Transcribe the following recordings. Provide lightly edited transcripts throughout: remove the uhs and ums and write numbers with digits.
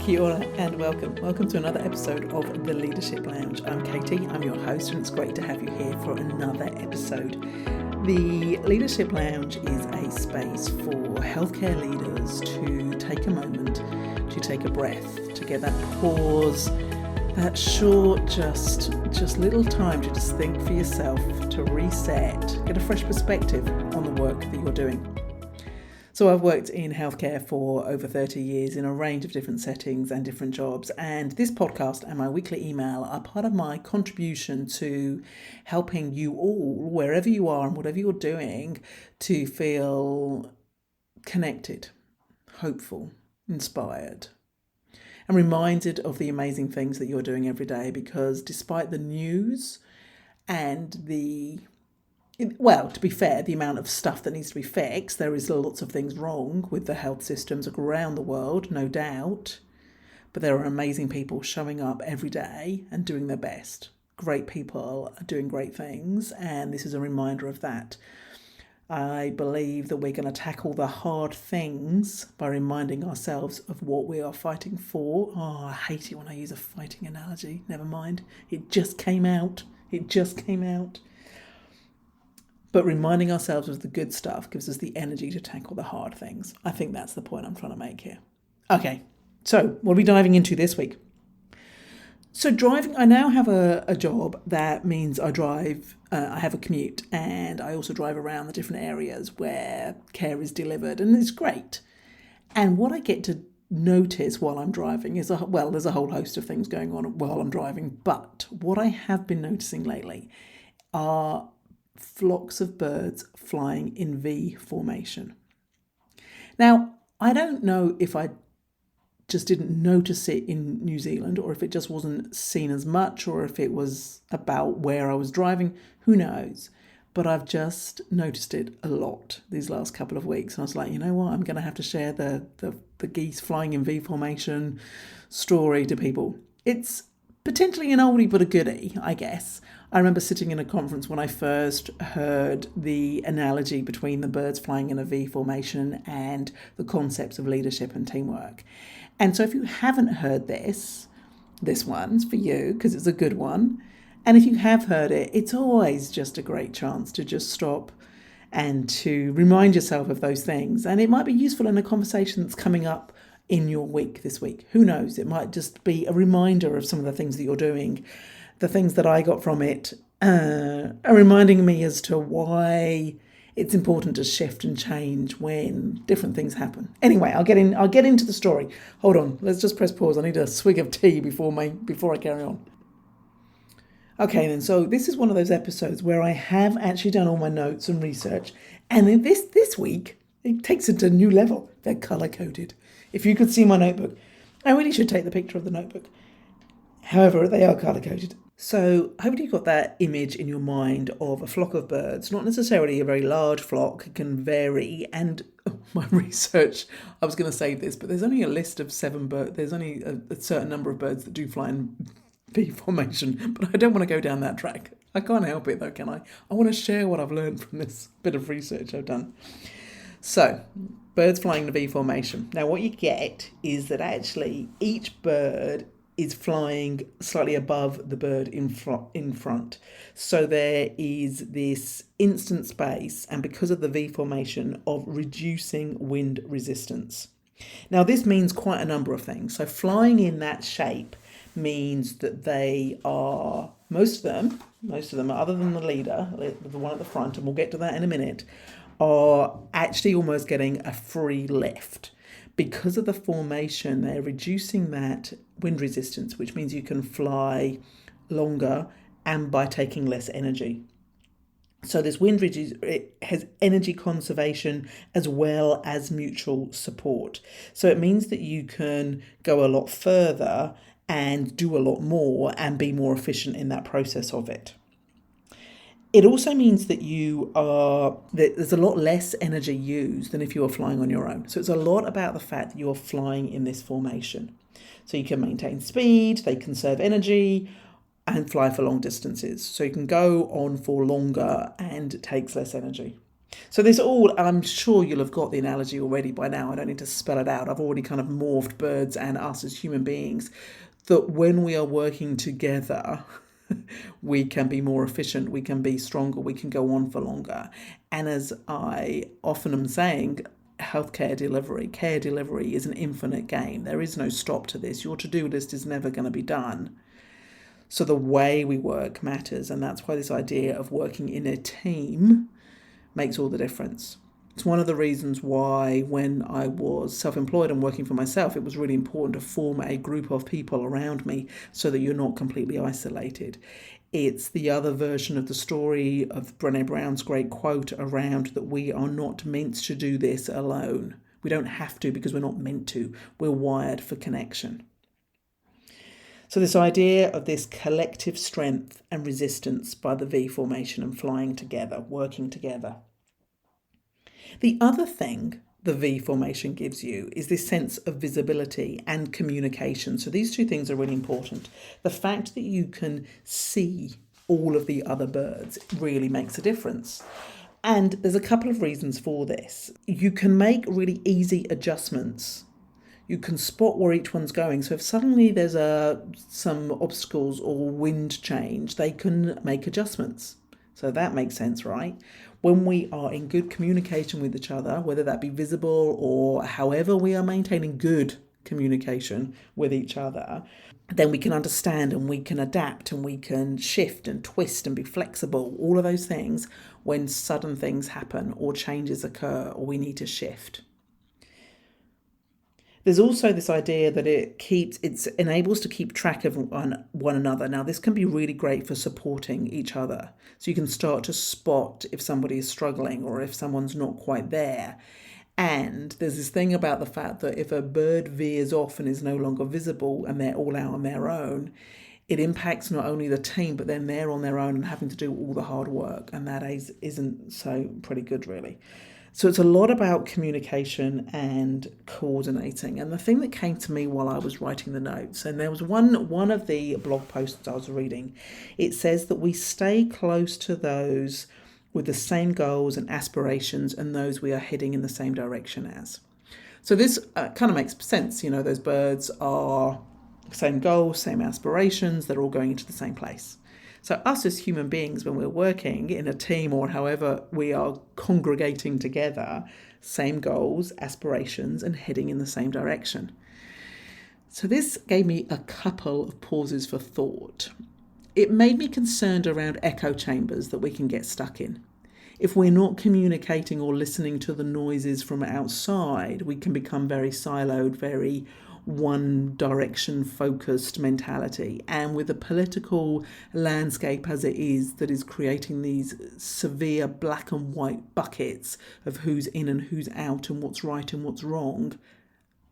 Kia ora and welcome. Welcome to another episode of The Leadership Lounge. I'm Katie, I'm your host, and it's great to have you here for another episode. The Leadership Lounge is a space for healthcare leaders to take a moment, to take a breath, to get that pause, that short, just little time to just think for yourself, to reset, get a fresh perspective on the work that you're doing. So I've worked in healthcare for over 30 years in a range of different settings and different jobs. And this podcast and my weekly email are part of my contribution to helping you all, wherever you are and whatever you're doing, to feel connected, hopeful, inspired, and reminded of the amazing things that you're doing every day. Because despite the news and to be fair, the amount of stuff that needs to be fixed, there is lots of things wrong with the health systems around the world, no doubt. But there are amazing people showing up every day and doing their best. Great people are doing great things, and this is a reminder of that. I believe that we're going to tackle the hard things by reminding ourselves of what we are fighting for. Oh, I hate it when I use a fighting analogy. Never mind. It just came out. But reminding ourselves of the good stuff gives us the energy to tackle the hard things. I think that's the point I'm trying to make here. Okay, so what are we diving into this week? So driving, I now have a job that means I drive, I have a commute, and I also drive around the different areas where care is delivered, and it's great. And what I get to notice while I'm driving is, there's a whole host of things going on while I'm driving, but what I have been noticing lately are flocks of birds flying in V formation. Now, I don't know if I just didn't notice it in New Zealand, or if it just wasn't seen as much, or if it was about where I was driving, who knows. But I've just noticed it a lot these last couple of weeks. And I was like, you know what, I'm going to have to share the geese flying in V formation story to people. It's potentially an oldie but a goodie, I guess. I remember sitting in a conference when I first heard the analogy between the birds flying in a V formation and the concepts of leadership and teamwork. And so if you haven't heard this one's for you because it's a good one. And if you have heard it, it's always just a great chance to just stop and to remind yourself of those things. And it might be useful in a conversation that's coming up in your week this week. Who knows? It might just be a reminder of some of the things that you're doing. The things that I got from it are reminding me as to why it's important to shift and change when different things happen. Anyway, I'll get into the story. Hold on, let's just press pause. I need a swig of tea before I carry on. Okay, then. So this is one of those episodes where I have actually done all my notes and research, and then this week it takes it to a new level. They're color coded. If you could see my notebook, I really should take the picture of the notebook. However, they are color coded. So hopefully you've got that image in your mind of a flock of birds, not necessarily a very large flock, it can vary. And my research, I was going to save this, but there's only a list of 7 birds. There's only a certain number of birds that do fly in V formation, but I don't want to go down that track. I can't help it though, can I? I want to share what I've learned from this bit of research I've done. So, birds flying in a V formation. Now what you get is that actually each bird is flying slightly above the bird in front. So there is this instant space, and because of the V formation, of reducing wind resistance. Now this means quite a number of things. So flying in that shape means that they are, most of them, other than the leader, the one at the front, and we'll get to that in a minute, are actually almost getting a free lift. Because of the formation, they're reducing that wind resistance, which means you can fly longer and by taking less energy. So this wind it has energy conservation as well as mutual support. So it means that you can go a lot further and do a lot more and be more efficient in that process of it. It also means that there's a lot less energy used than if you were flying on your own. So it's a lot about the fact that you're flying in this formation. So you can maintain speed, they conserve energy, and fly for long distances. So you can go on for longer and it takes less energy. So this all, and I'm sure you'll have got the analogy already by now. I don't need to spell it out. I've already kind of morphed birds and us as human beings, that when we are working together, we can be more efficient, we can be stronger, we can go on for longer. And as I often am saying, healthcare delivery, care delivery is an infinite game. There is no stop to this. Your to-do list is never going to be done. So the way we work matters, and that's why this idea of working in a team makes all the difference. It's one of the reasons why when I was self-employed and working for myself, it was really important to form a group of people around me so that you're not completely isolated. It's the other version of the story of Brené Brown's great quote around that we are not meant to do this alone. We don't have to because we're not meant to. We're wired for connection. So this idea of this collective strength and resistance by the V formation and flying together, working together. The other thing the V formation gives you is this sense of visibility and communication. So these two things are really important. The fact that you can see all of the other birds really makes a difference. And there's a couple of reasons for this. You can make really easy adjustments. You can spot where each one's going. So if suddenly there's some obstacles or wind change, they can make adjustments. So that makes sense, right? When we are in good communication with each other, whether that be visible or however we are maintaining good communication with each other, then we can understand and we can adapt and we can shift and twist and be flexible, all of those things when sudden things happen or changes occur or we need to shift. There's also this idea that it enables to keep track of one another. Now, this can be really great for supporting each other. So you can start to spot if somebody is struggling or if someone's not quite there. And there's this thing about the fact that if a bird veers off and is no longer visible and they're all out on their own, it impacts not only the team, but then they're on their own and having to do all the hard work. And that isn't so pretty good, really. So it's a lot about communication and coordinating. And the thing that came to me while I was writing the notes, and there was one of the blog posts I was reading, it says that we stay close to those with the same goals and aspirations and those we are heading in the same direction as. So this kind of makes sense. You know, those birds are same goals, same aspirations, they're all going into the same place. So us as human beings, when we're working in a team or however we are congregating together, same goals, aspirations, and heading in the same direction. So this gave me a couple of pauses for thought. It made me concerned around echo chambers that we can get stuck in. If we're not communicating or listening to the noises from outside, we can become very siloed, very one direction focused mentality. And with the political landscape as it is, that is creating these severe black and white buckets of who's in and who's out and what's right and what's wrong,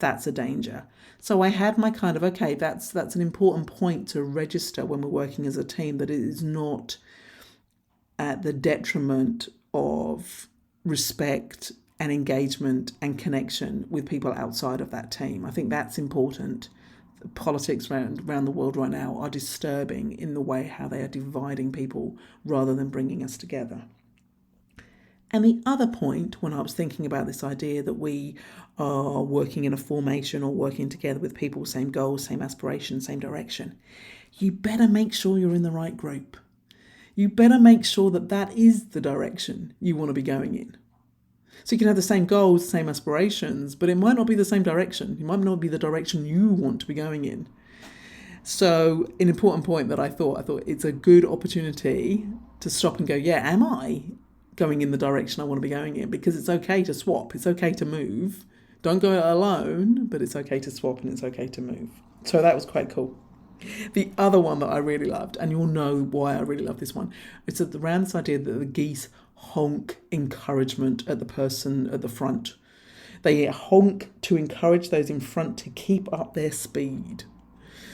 that's a danger. So I had my kind of, okay, that's an important point to register when we're working as a team, that it is not at the detriment of respect and engagement and connection with people outside of that team. I think that's important. Politics around the world right now are disturbing in the way how they are dividing people rather than bringing us together. And the other point, when I was thinking about this idea that we are working in a formation or working together with people, same goals, same aspirations, same direction, you better make sure you're in the right group. You better make sure that that is the direction you want to be going in. So you can have the same goals, same aspirations, but it might not be the same direction. It might not be the direction you want to be going in. So an important point that I thought it's a good opportunity to stop and go, yeah, am I going in the direction I want to be going in? Because it's okay to swap. It's okay to move. Don't go alone, but it's okay to swap and it's okay to move. So that was quite cool. The other one that I really loved, and you'll know why I really love this one, it's around this idea that the geese honk encouragement at the person at the front. They honk to encourage those in front to keep up their speed.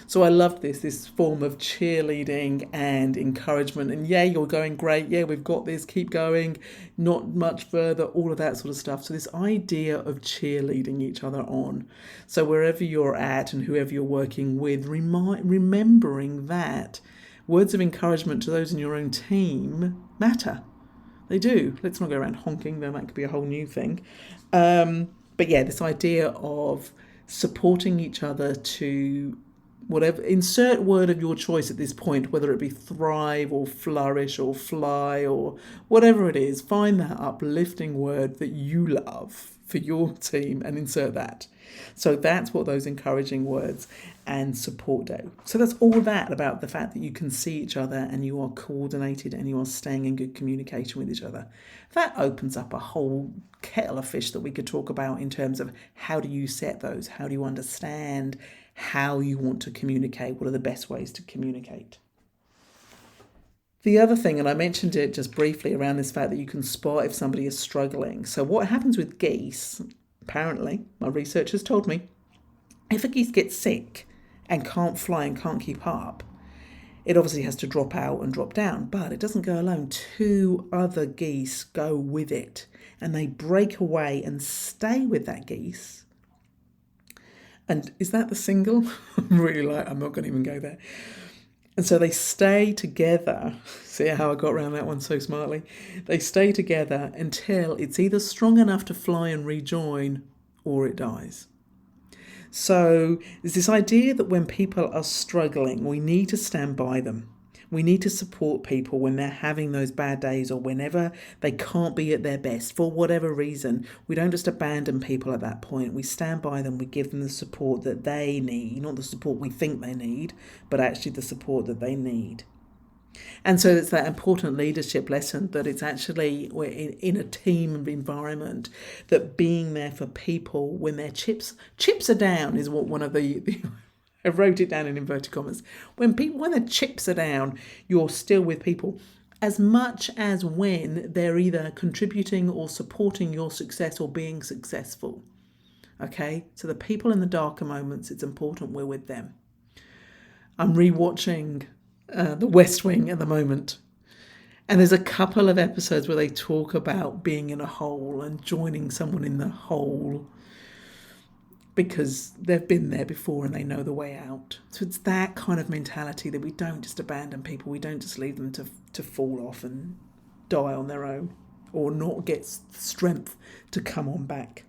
So I loved this form of cheerleading and encouragement. And yeah, you're going great. Yeah, we've got this. Keep going. Not much further. All of that sort of stuff. So this idea of cheerleading each other on. So wherever you're at and whoever you're working with, remembering that words of encouragement to those in your own team matter. They do. Let's not go around honking, though that could be a whole new thing. But yeah, this idea of supporting each other to whatever, insert word of your choice at this point, whether it be thrive or flourish or fly or whatever it is, find that uplifting word that you love for your team and insert that. So that's what those encouraging words and support do. So that's all that about the fact that you can see each other and you are coordinated and you are staying in good communication with each other. That opens up a whole kettle of fish that we could talk about in terms of how do you set those? How do you understand how you want to communicate? What are the best ways to communicate? The other thing, and I mentioned it just briefly around this fact that you can spot if somebody is struggling. So what happens with geese, apparently, my research has told me, if a geese gets sick and can't fly and can't keep up, it obviously has to drop out and drop down, but it doesn't go alone. 2 other geese go with it and they break away and stay with that geese. And is that the single? I'm not going to even go there. And so they stay together. See how I got around that one so smartly? They stay together until it's either strong enough to fly and rejoin or it dies. So there's this idea that when people are struggling, we need to stand by them. We need to support people when they're having those bad days or whenever they can't be at their best for whatever reason. We don't just abandon people at that point. We stand by them. We give them the support that they need, not the support we think they need, but actually the support that they need. And so it's that important leadership lesson that it's actually we're in a team environment, that being there for people when their chips are down is what one of the I wrote it down in inverted commas. When the chips are down, you're still with people as much as when they're either contributing or supporting your success or being successful. Okay, so the people in the darker moments, it's important we're with them. I'm rewatching The West Wing at the moment, and there's a couple of episodes where they talk about being in a hole and joining someone in the hole because they've been there before and they know the way out. So it's that kind of mentality that we don't just abandon people, we don't just leave them to fall off and die on their own or not get strength to come on back.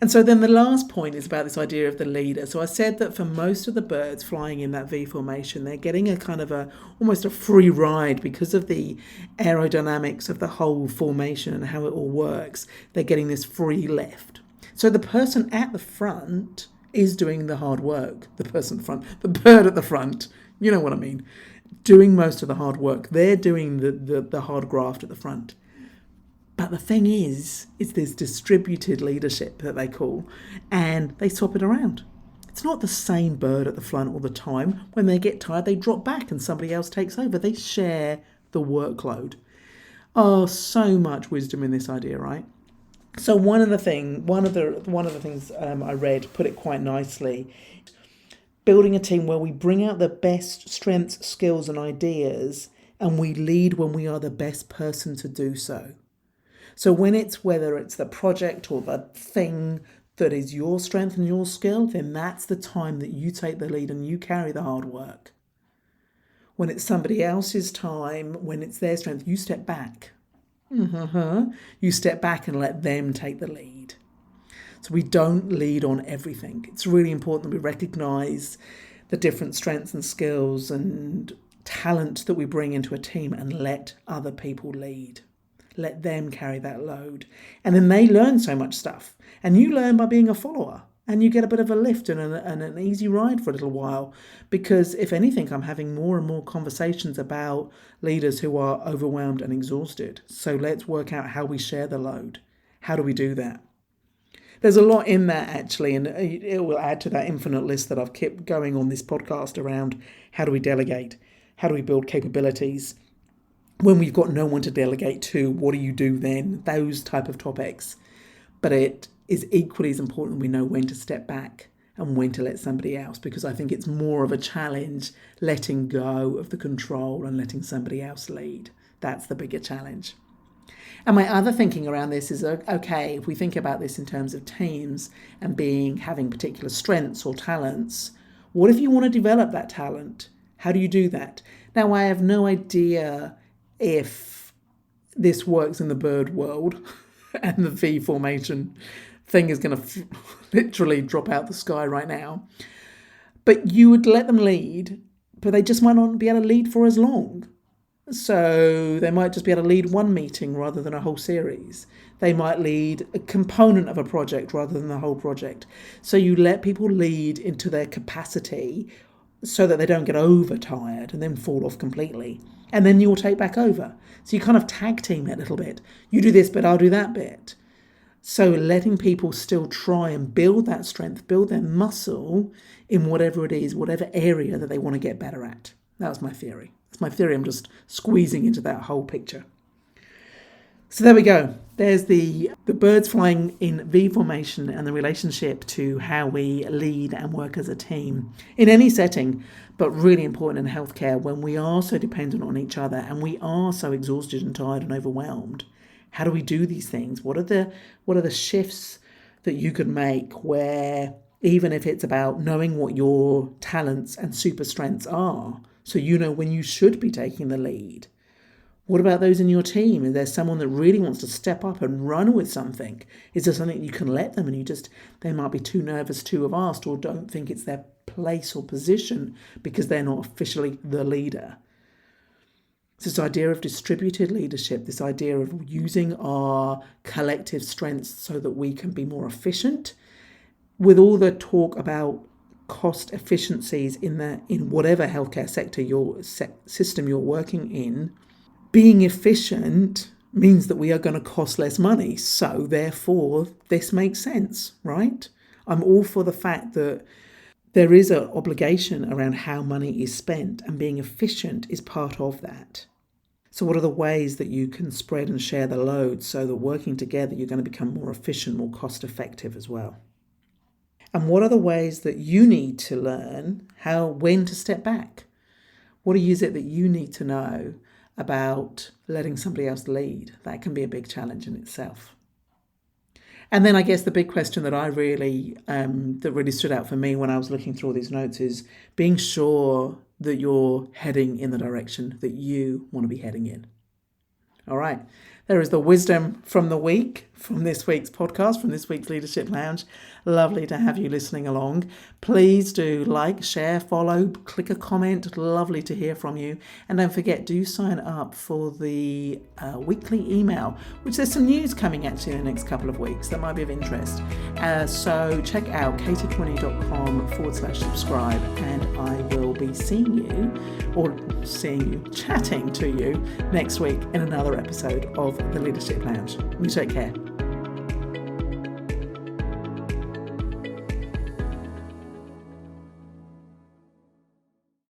And so then the last point is about this idea of the leader. So I said that for most of the birds flying in that V formation, they're getting a kind of almost a free ride because of the aerodynamics of the whole formation and how it all works. They're getting this free lift. So the person at the front is doing the hard work. The person at the front, the bird at the front, you know what I mean, doing most of the hard work. They're doing the hard graft at the front. But the thing is this distributed leadership that they call, and they swap it around. It's not the same bird at the front all the time. When they get tired, they drop back and somebody else takes over. They share the workload. Oh, so much wisdom in this idea, right? So one of the things I read put it quite nicely. Building a team where we bring out the best strengths, skills, and ideas, and we lead when we are the best person to do so. So whether it's the project or the thing that is your strength and your skill, then that's the time that you take the lead and you carry the hard work. When it's somebody else's time, when it's their strength, you step back. You step back and let them take the lead. So we don't lead on everything. It's really important that we recognise the different strengths and skills and talent that we bring into a team and let other people lead. Let them carry that load. And then they learn so much stuff. And you learn by being a follower. And you get a bit of a lift and an easy ride for a little while. Because if anything, I'm having more and more conversations about leaders who are overwhelmed and exhausted. So let's work out how we share the load. How do we do that? There's a lot in that actually, and it will add to that infinite list that I've kept going on this podcast around how do we delegate? How do we build capabilities? When we've got no one to delegate to, what do you do then? Those type of topics. But it is equally as important we know when to step back and when to let somebody else, because I think it's more of a challenge letting go of the control and letting somebody else lead. That's the bigger challenge. And my other thinking around this is, okay, if we think about this in terms of teams and having particular strengths or talents, what if you want to develop that talent? How do you do that? Now, I have no idea if this works in the bird world and the V formation thing is going to literally drop out the sky right now. But you would let them lead, but they just might not be able to lead for as long. So they might just be able to lead one meeting rather than a whole series. They might lead a component of a project rather than the whole project. So you let people lead into their capacity so that they don't get overtired and then fall off completely. And then you'll take back over. So you kind of tag team it a little bit. You do this bit, I'll do that bit. So letting people still try and build that strength, build their muscle in whatever it is, whatever area that they want to get better at. That was my theory. That's my theory. I'm just squeezing into that whole picture. So there we go. There's the birds flying in V formation and the relationship to how we lead and work as a team in any setting, but really important in healthcare when we are so dependent on each other and we are so exhausted and tired and overwhelmed. How do we do these things? What are the shifts that you could make where, even if it's about knowing what your talents and super strengths are, so you know when you should be taking the lead? What about those in your team? Is there someone that really wants to step up and run with something? Is there something you can let them and they might be too nervous to have asked or don't think it's their place or position because they're not officially the leader? This idea of distributed leadership, this idea of using our collective strengths so that we can be more efficient, with all the talk about cost efficiencies in whatever healthcare sector system you're working in, being efficient means that we are going to cost less money. So therefore, this makes sense, right? I'm all for the fact that there is an obligation around how money is spent, and being efficient is part of that. So what are the ways that you can spread and share the load so that working together you're going to become more efficient, more cost effective as well? And what are the ways that you need to learn when to step back? What is it that you need to know about letting somebody else lead? That can be a big challenge in itself. And then I guess the big question that that really stood out for me when I was looking through all these notes is being sure that you're heading in the direction that you want to be heading in. All right. There is the wisdom from the week, from this week's podcast, from this week's Leadership Lounge. Lovely to have you listening along. Please do like, share, follow, click a comment. Lovely to hear from you. And don't forget, do sign up for the weekly email, which there's some news coming at you in the next couple of weeks that might be of interest. So check out katie20.com/subscribe, and I will be chatting to you next week in another episode of the Leadership Lounge. You take care.